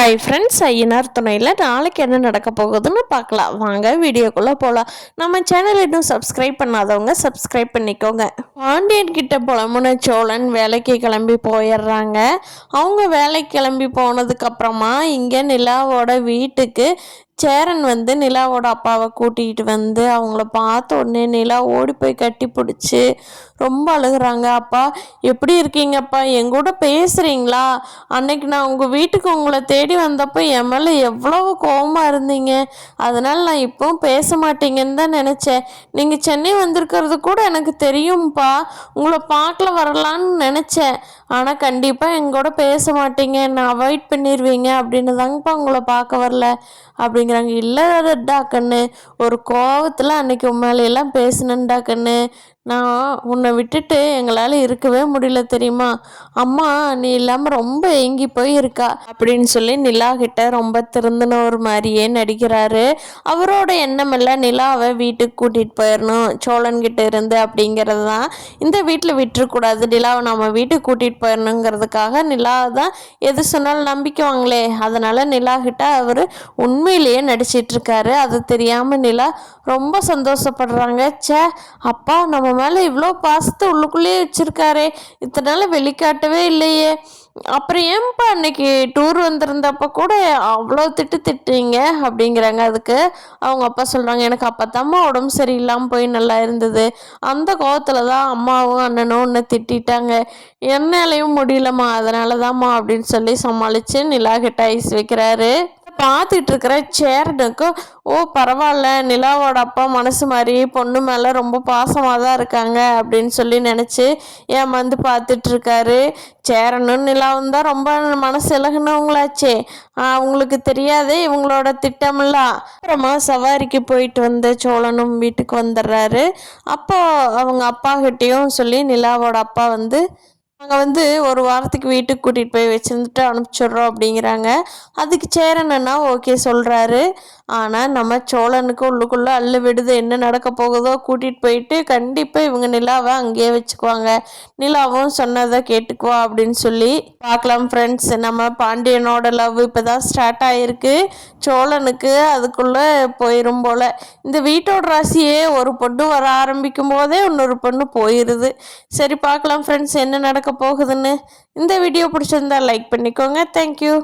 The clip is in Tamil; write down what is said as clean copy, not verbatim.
ஹாய் ஃப்ரெண்ட்ஸ், ஐயனார் துணையில் நாளைக்கு என்ன நடக்க போகுதுன்னு பார்க்கலாம். வாங்க வீடியோக்குள்ளே போகலாம். நம்ம சேனல் இன்னும் சப்ஸ்கிரைப் பண்ணாதவங்க சப்ஸ்கிரைப் பண்ணிக்கோங்க. பாண்டியன் கிட்ட புலமுன சோழன் வேலைக்கு கிளம்பி போயிடுறாங்க. அவங்க வேலைக்கு கிளம்பி போனதுக்கப்புறமா இங்கே நிலாவோட வீட்டுக்கு சேரன் வந்து நிலாவோட அப்பாவை கூட்டிகிட்டு வந்து அவங்கள பார்த்த உடனே நிலா ஓடி போய் கட்டி பிடிச்சி ரொம்ப அழுகுறாங்க. அப்பா எப்படி இருக்கீங்கப்பா, எங்கூட பேசுகிறீங்களா? அன்னைக்கு நான் உங்கள் வீட்டுக்கு உங்களை தேடி வந்தப்போ என் மேலே எவ்வளவு கோபமாக இருந்தீங்க. அதனால் நான் இப்போவும் பேச மாட்டீங்கன்னு தான் நினச்சேன். நீங்கள் சென்னை வந்திருக்கிறது கூட எனக்கு தெரியும்ப்பா. உங்களை பார்க்கல வரலான்னு நினச்சேன். ஆனால் கண்டிப்பாக எங்கூட பேச மாட்டீங்க, என்னை அவாய்ட் பண்ணிடுவீங்க அப்படின்னு தாங்கப்பா உங்களை பார்க்க வரல அப்படிங்கிறாங்க. இல்லைடா கண்ணு, ஒரு கோவத்தில் அன்னைக்கு உண்மையிலெல்லாம் பேசினேன்டா கண்ணு. நான் உன்னை விட்டுட்டு எங்களால் இருக்கவே முடியல தெரியுமா? அம்மா நீ இல்லாமல் ரொம்ப ஏங்கி போய் இருக்கா அப்படின்னு சொல்லி நிலா கிட்ட ரொம்ப திருந்தின ஒரு மாதிரியே நடிக்கிறாரு. அவரோட எண்ணமெல்லாம் நிலாவை வீட்டுக்கு கூட்டிகிட்டு போயிடணும் சோழன்கிட்ட இருந்து அப்படிங்கிறது தான். இந்த வீட்டில் விட்டுறக்கூடாது, நிலாவை நம்ம வீட்டுக்கு கூட்டிகிட்டு போயிடணுங்கிறதுக்காக நிலா தான் எது சொன்னாலும் நம்பிக்குவாங்களே, அதனால் நிலா கிட்ட அவர் உண்மையிலேயே நடிச்சிட்ருக்காரு. அது தெரியாமல் நிலா ரொம்ப சந்தோஷப்படுறாங்க. சே, அப்பா நம்ம மேலே இவ்வளோ பாசத்தை உள்ளுக்குள்ளேயே வச்சுருக்காரே, இத்தனை நாள் வெளிக்காட்டவே இல்லையே. அப்புறம் ஏன்ப்பா அன்னைக்கு டூர் வந்திருந்தப்போ கூட அவ்வளோ திட்டுறீங்க அப்படிங்கிறாங்க. அதுக்கு அவங்க அப்பா சொல்கிறாங்க, எனக்கு அப்போ தாம்மா உடம்பு சரியில்லாமல் போய் நல்லா இருந்தது. அந்த கோவத்தில் தான் அம்மாவும் அண்ணனும் ஒன்று திட்டாங்க. என்னாலையும் முடியலம்மா, அதனால தான்மா அப்படின்னு சொல்லி சமாளித்து நிலா கிட்ட ஐஸ் வைக்கிறாரு. பார்த்துட்டு இருக்கிற சேரனுக்கும் பரவாயில்ல, நிலாவோட அப்பா மனசு மாதிரி பொண்ணு மேலே ரொம்ப பாசமாக தான் இருக்காங்க அப்படின்னு சொல்லி நினச்சி ஏமாந்து பார்த்துட்ருக்காரு. சேரனும் நிலாவும் தான் ரொம்ப மனசு இலகுனவங்களாச்சே, அவங்களுக்கு தெரியாதே இவங்களோட திட்டமெல்லாம். அப்புறமா சவாரிக்கு போயிட்டு வந்த சோழனும் வீட்டுக்கு வந்துடுறாரு. அப்போ அவங்க அப்பா கிட்டேயும் சொல்லி நிலாவோட அப்பா வந்து நாங்கள் வந்து ஒரு வாரத்துக்கு வீட்டுக்கு கூட்டிகிட்டு போய் வச்சுருந்துட்டு அனுப்பிச்சிட்றோம் அப்படிங்கிறாங்க. அதுக்கு சேரனா ஓகே சொல்கிறாரு. ஆனால் நம்ம சோழனுக்கு உள்ளுக்குள்ளே அள்ளு விடுது, என்ன நடக்க போகுதோ. கூட்டிகிட்டு போயிட்டு கண்டிப்பாக இவங்க நிலாவை அங்கேயே வச்சுக்குவாங்க, நிலாவும் சொன்னதை கேட்டுக்குவா அப்படின்னு சொல்லி பார்க்கலாம். ஃப்ரெண்ட்ஸ், நம்ம பாண்டியனோட லவ் இப்போ தான் ஸ்டார்ட் ஆகிருக்கு. சோழனுக்கு அதுக்குள்ளே போயிடும் போல். இந்த வீட்டோட ராசியே ஒரு பொண்ணு வர ஆரம்பிக்கும் போதே இன்னொரு பொண்ணு போயிடுது. சரி பார்க்கலாம் ஃப்ரெண்ட்ஸ் என்ன நடக்க போகுதுன்னு. இந்த வீடியோ பிடிச்சிருந்தா லைக் பண்ணிக்கோங்க. தேங்க்யூ.